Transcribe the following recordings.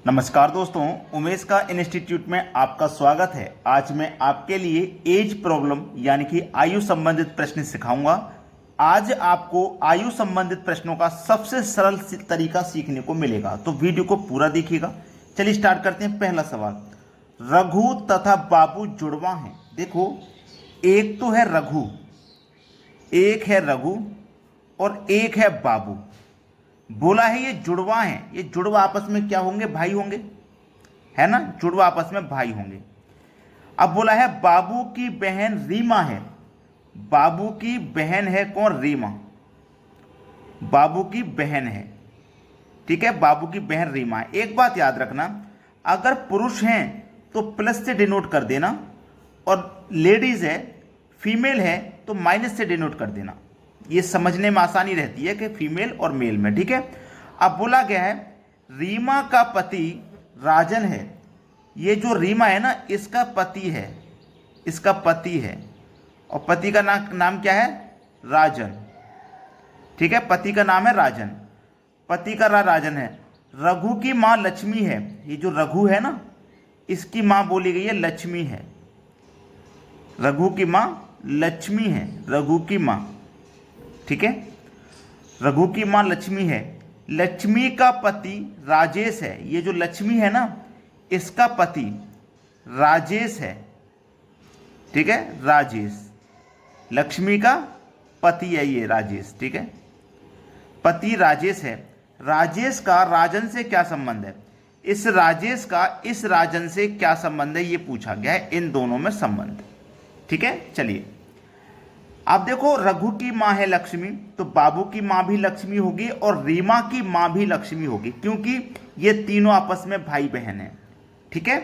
नमस्कार दोस्तों, उमेश का इंस्टीट्यूट में आपका स्वागत है। आज मैं आपके लिए एज प्रॉब्लम यानी कि आयु संबंधित प्रश्न सिखाऊंगा। आज आपको आयु संबंधित प्रश्नों का सबसे सरल तरीका सीखने को मिलेगा, तो वीडियो को पूरा देखिएगा। चलिए स्टार्ट करते हैं। पहला सवाल, रघु तथा बाबू जुड़वा हैं। देखो, एक तो है रघु, एक है रघु और एक है बाबू। बोला है ये जुड़वा हैं। ये जुड़वा आपस में क्या होंगे? भाई होंगे, है ना। जुड़वा आपस में भाई होंगे। अब बोला है बाबू की बहन रीमा है। बाबू की बहन है कौन? रीमा। बाबू की बहन है, ठीक है। बाबू की बहन रीमा है। एक बात याद रखना, अगर पुरुष हैं तो प्लस से डिनोट कर देना, और लेडीज है, फीमेल है तो माइनस से डिनोट कर देना। ये समझने में आसानी रहती है कि फीमेल और मेल में, ठीक है। अब बोला गया है रीमा का पति राजन है। ये जो रीमा है ना, इसका पति है, इसका पति है, और पति का नाम क्या है? राजन, ठीक है। पति का नाम है राजन, पति का राजन है। रघु की माँ लक्ष्मी है। ये जो रघु है ना, इसकी माँ बोली गई है लक्ष्मी है। रघु की माँ लक्ष्मी है, रघु की माँ, ठीक है। रघु की मां लक्ष्मी है। लक्ष्मी का पति राजेश है। ये जो लक्ष्मी है ना, इसका पति राजेश है, ठीक है। राजेश, लक्ष्मी का पति है ये राजेश, ठीक है। पति राजेश है। राजेश का राजन से क्या संबंध है? इस राजेश का इस राजन से क्या संबंध है, ये पूछा गया है। इन दोनों में संबंध, ठीक है। चलिए, अब देखो, रघु की माँ है लक्ष्मी, तो बाबू की माँ भी लक्ष्मी होगी और रीमा की माँ भी लक्ष्मी होगी, क्योंकि ये तीनों आपस में भाई बहन हैं, ठीक है।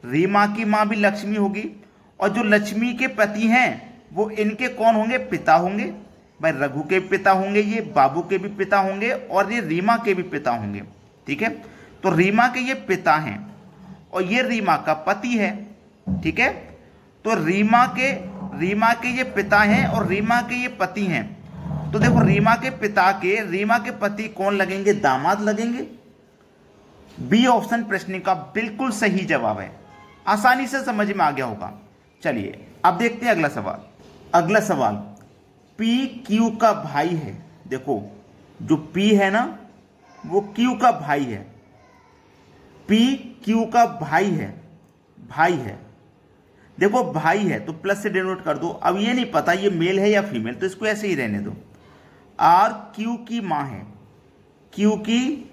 रीमा की माँ भी लक्ष्मी होगी, और जो लक्ष्मी के पति हैं वो इनके कौन होंगे? पिता होंगे। भाई, रघु के पिता होंगे, ये बाबू के भी पिता होंगे, और ये रीमा के भी पिता होंगे, ठीक है। तो रीमा के ये पिता हैं और ये रीमा का पति है, ठीक है। तो रीमा के ये पिता हैं और रीमा के ये पति हैं। तो देखो, रीमा के पति कौन लगेंगे? दामाद लगेंगे। बी ऑप्शन प्रश्न का बिल्कुल सही जवाब है। आसानी से समझ में आ गया होगा। चलिए अब देखते हैं अगला सवाल। अगला सवाल, पी क्यू का भाई है। देखो, जो पी है ना, वो क्यू का भाई है। पी क्यू का भाई है। देखो, भाई है तो प्लस से डिनोट कर दो। अब ये नहीं पता ये मेल है या फीमेल, तो इसको ऐसे ही रहने दो। आर क्यू की माँ है। क्यू की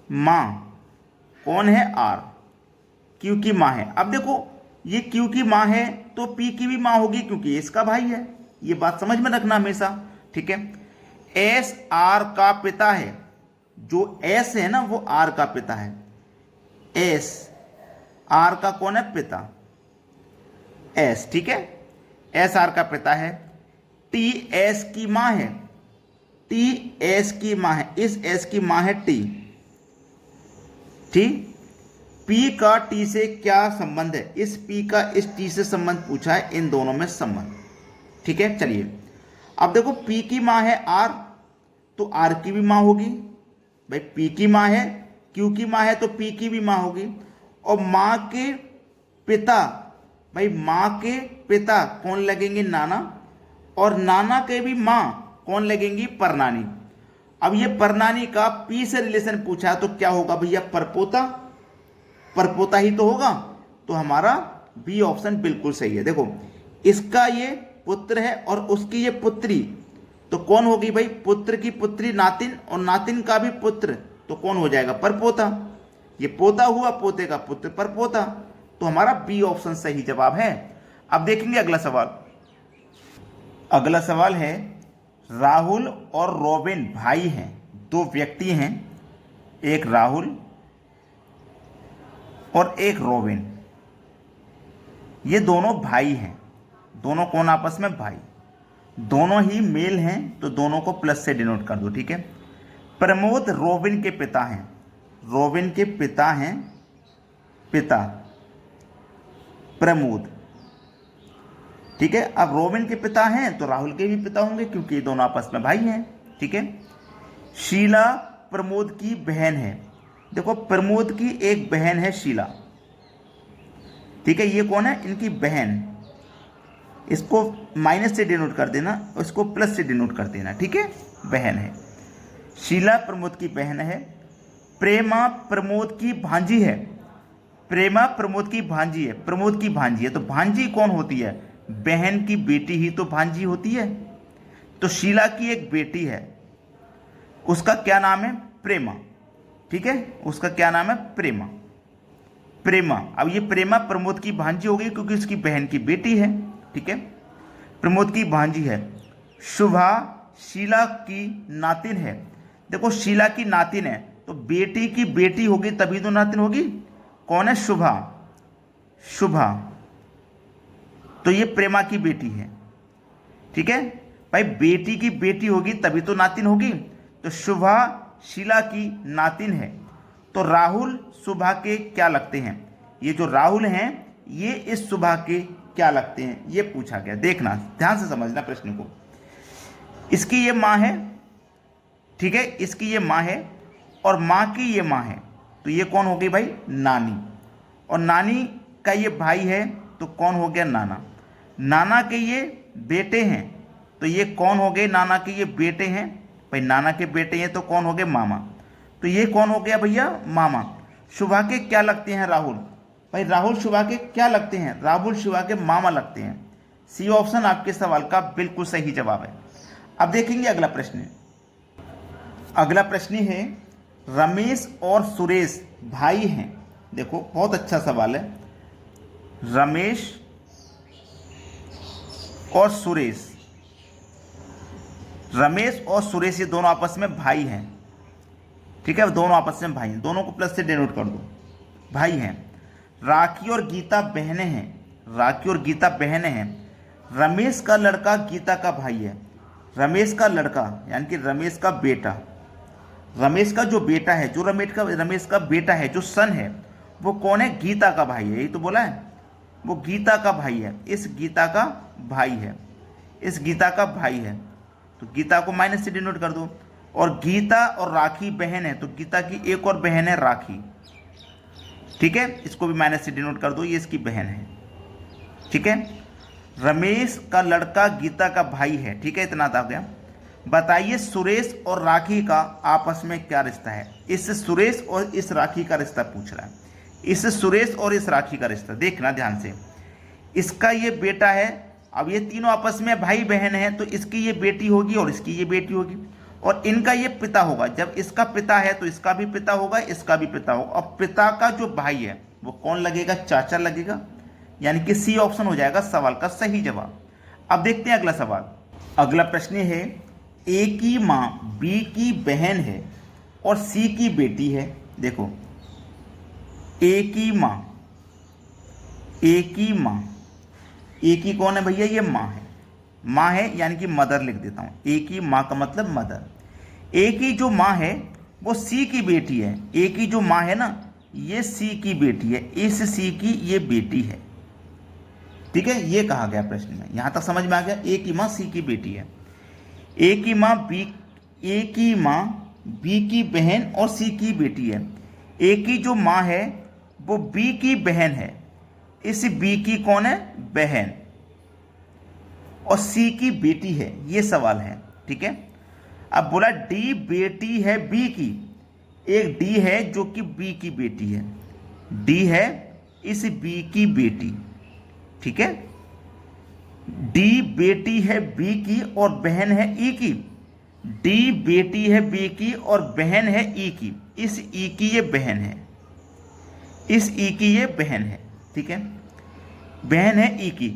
माँ कौन है? आर, क्यू की माँ है। अब देखो, ये क्यू की माँ है तो पी की भी माँ होगी, क्योंकि इसका भाई है। ये बात समझ में रखना हमेशा, ठीक है। एस आर का पिता है। जो एस है ना, वो आर का पिता है। एस आर का कौन है? पिता, एस, ठीक है। एस आर का पिता है। टी एस की मां है। टी एस की मां है। इस एस की मां है टी, ठीक। पी का टी से क्या संबंध है? इस पी का इस टी से संबंध पूछा है। इन दोनों में संबंध, ठीक है। चलिए, अब देखो, पी की मां है आर, तो आर की भी मां होगी। भाई, पी की मां है, क्यू की मां है, तो पी की भी मां होगी। और मां के पिता, भाई माँ के पिता कौन लगेंगे? नाना। और नाना के भी माँ कौन लगेंगी? परनानी। अब ये परनानी का पी से रिलेशन पूछा तो क्या होगा भैया? परपोता। परपोता ही तो होगा। तो हमारा बी ऑप्शन बिल्कुल सही है। देखो, इसका ये पुत्र है और उसकी ये पुत्री, तो कौन होगी भाई? पुत्र की पुत्री नातिन, और नातिन का भी पुत्र, तो कौन हो जाएगा? परपोता। ये पोता हुआ, पोते का पुत्र परपोता। तो हमारा बी ऑप्शन सही जवाब है। अब देखेंगे अगला सवाल। अगला सवाल है, राहुल और रॉबिन भाई हैं। दो व्यक्ति हैं, एक राहुल और एक रॉबिन। ये दोनों भाई हैं। दोनों कौन आपस में? भाई। दोनों ही मेल हैं, तो दोनों को प्लस से डिनोट कर दो, ठीक है। प्रमोद रॉबिन के पिता हैं। रॉबिन के पिता हैं, पिता प्रमोद, ठीक है। अब रॉबिन के पिता हैं तो राहुल के भी पिता होंगे, क्योंकि दोनों आपस में भाई हैं, ठीक है। शीला प्रमोद की बहन है। देखो प्रमोद की एक बहन है शीला, ठीक है, ये कौन है, इनकी बहन। इसको माइनस से डिनोट कर देना, इसको प्लस से डिनोट कर देना, ठीक है, बहन है। शीला प्रमोद की बहन है। प्रेमा प्रमोद की भांजी है। प्रेमा प्रमोद की भांजी है, प्रमोद की भांजी है, तो भांजी कौन होती है, बहन की बेटी ही तो भांजी होती है। तो शीला की एक बेटी है, उसका क्या नाम है, प्रेमा, ठीक है, उसका क्या नाम है, प्रेमा। प्रेमा, अब ये प्रेमा प्रमोद की भांजी हो गई क्योंकि उसकी बहन की बेटी है, ठीक है, प्रमोद की भांजी है। शुभा शीला की नातिन है। देखो शीला की नातिन है तो बेटी की बेटी होगी तभी तो नातिन होगी। कौन है, शुभा। शुभा, तो ये प्रेमा की बेटी है, ठीक है भाई, बेटी की बेटी होगी तभी तो नातिन होगी। तो शुभा शीला की नातिन है। तो राहुल शुभा के क्या लगते हैं, ये जो राहुल हैं ये इस शुभा के क्या लगते हैं, ये पूछा गया। देखना ध्यान से समझना प्रश्न को। इसकी ये माँ है, ठीक है, इसकी ये माँ है और माँ की ये माँ है, तो ये कौन हो गई भाई, नानी। और नानी का ये भाई है तो कौन हो गया, नाना। नाना के ये बेटे हैं तो ये कौन हो गए, नाना के ये बेटे हैं भाई, नाना के बेटे हैं तो कौन हो गए, मामा। तो ये कौन हो गया भैया, मामा। शुभा के क्या लगते हैं, राहुल। भाई राहुल शुभा के क्या लगते हैं, राहुल शुभा के मामा लगते हैं। सी ऑप्शन आपके सवाल का बिल्कुल सही जवाब है। अब देखेंगे अगला प्रश्न। अगला प्रश्न है, रमेश और सुरेश भाई हैं। देखो बहुत अच्छा सवाल है। रमेश और सुरेश, रमेश और सुरेश ये दोनों आपस में भाई हैं, ठीक है, दोनों आपस में भाई हैं, दोनों को प्लस से डिनोट कर दो, भाई हैं। राखी और गीता बहनें हैं। राखी और गीता बहनें हैं। रमेश का लड़का गीता का भाई है। रमेश का लड़का यानी कि रमेश का बेटा, रमेश का जो बेटा है, जो रमेश का बेटा है, जो सन है, वो कौन है, गीता का भाई है। यही तो बोला है, वो गीता का भाई है, इस गीता का भाई है, इस गीता का भाई है। तो गीता को माइनस से डिनोट कर दो। और गीता और राखी बहन है, तो गीता की एक और बहन है राखी, ठीक है, इसको भी माइनस से डिनोट कर दो, ये इसकी बहन है, ठीक है। रमेश का लड़का गीता का भाई है, ठीक है, इतना आ गया। बताइए सुरेश और राखी का आपस में क्या रिश्ता है। इस सुरेश और इस राखी का रिश्ता पूछ रहा है, इस सुरेश और इस राखी का रिश्ता देखना ध्यान से। इसका ये बेटा है, अब ये तीनों आपस में भाई बहन है, तो इसकी ये बेटी होगी और इसकी ये बेटी होगी, और इनका ये पिता होगा। जब इसका पिता है तो इसका भी पिता होगा, इसका भी पिता होगा। और पिता का जो भाई है वो कौन लगेगा, चाचा लगेगा, यानी कि सी ऑप्शन हो जाएगा सवाल का सही जवाब। अब देखते हैं अगला सवाल। अगला प्रश्न है, ए की माँ बी की बहन है और सी की बेटी है। देखो ए की माँ, ए की माँ, ए की कौन है भैया, ये माँ है, माँ है यानी कि मदर लिख देता हूँ। ए की माँ का मतलब मदर। ए की जो माँ है वो सी की बेटी है। ए की जो माँ है ना, ये सी की बेटी है, इस सी की ये बेटी है, ठीक है, ये कहा गया प्रश्न में। यहाँ तक समझ में आ गया, ए की माँ सी की बेटी है। ए की माँ बी, ए की माँ बी की बहन और सी की बेटी है। ए की जो माँ है वो बी की बहन है, इस बी की कौन है, बहन, और सी की बेटी है, ये सवाल है, ठीक है। अब बोला डी बेटी है बी की, एक डी है जो कि बी की बेटी है, डी है इस बी की बेटी, ठीक है। डी बेटी है बी की और बहन है ई की, डी बेटी है बी की और बहन है ई की, इस ई की ये बहन है, इस ई की ये बहन है, ठीक है, बहन है ई की।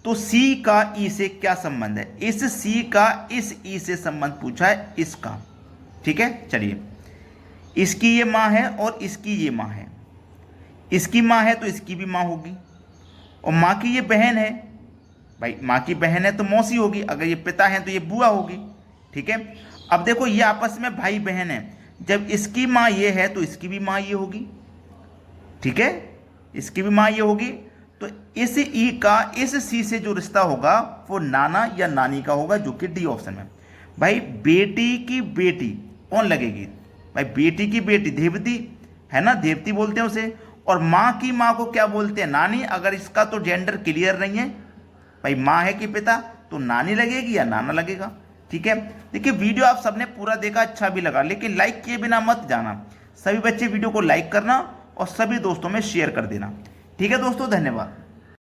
तो सी का ई से क्या संबंध है, इस सी का इस ई से संबंध पूछा है इसका, ठीक है। चलिए, इसकी ये माँ है और इसकी ये माँ है, इसकी माँ है तो इसकी भी माँ होगी, और माँ की ये बहन है, भाई माँ की बहन है तो मौसी होगी, अगर ये पिता है तो ये बुआ होगी, ठीक है। अब देखो ये आपस में भाई बहन है, जब इसकी माँ ये है तो इसकी भी माँ ये होगी, ठीक है, इसकी भी माँ ये होगी। तो इस ई का इस सी से जो रिश्ता होगा वो नाना या नानी का होगा, जो कि डी ऑप्शन में। भाई बेटी की बेटी कौन लगेगी, भाई बेटी की बेटी देवती है ना, देवती बोलते हैं उसे। और माँ की माँ को क्या बोलते हैं, नानी। अगर इसका तो जेंडर क्लियर नहीं है भाई, माँ है कि पिता, तो नानी लगेगी या नाना लगेगा। ठीक है, देखिए वीडियो आप सबने पूरा देखा, अच्छा भी लगा, लेकिन लाइक किए बिना मत जाना। सभी बच्चे वीडियो को लाइक करना और सभी दोस्तों में शेयर कर देना। ठीक है दोस्तों, धन्यवाद।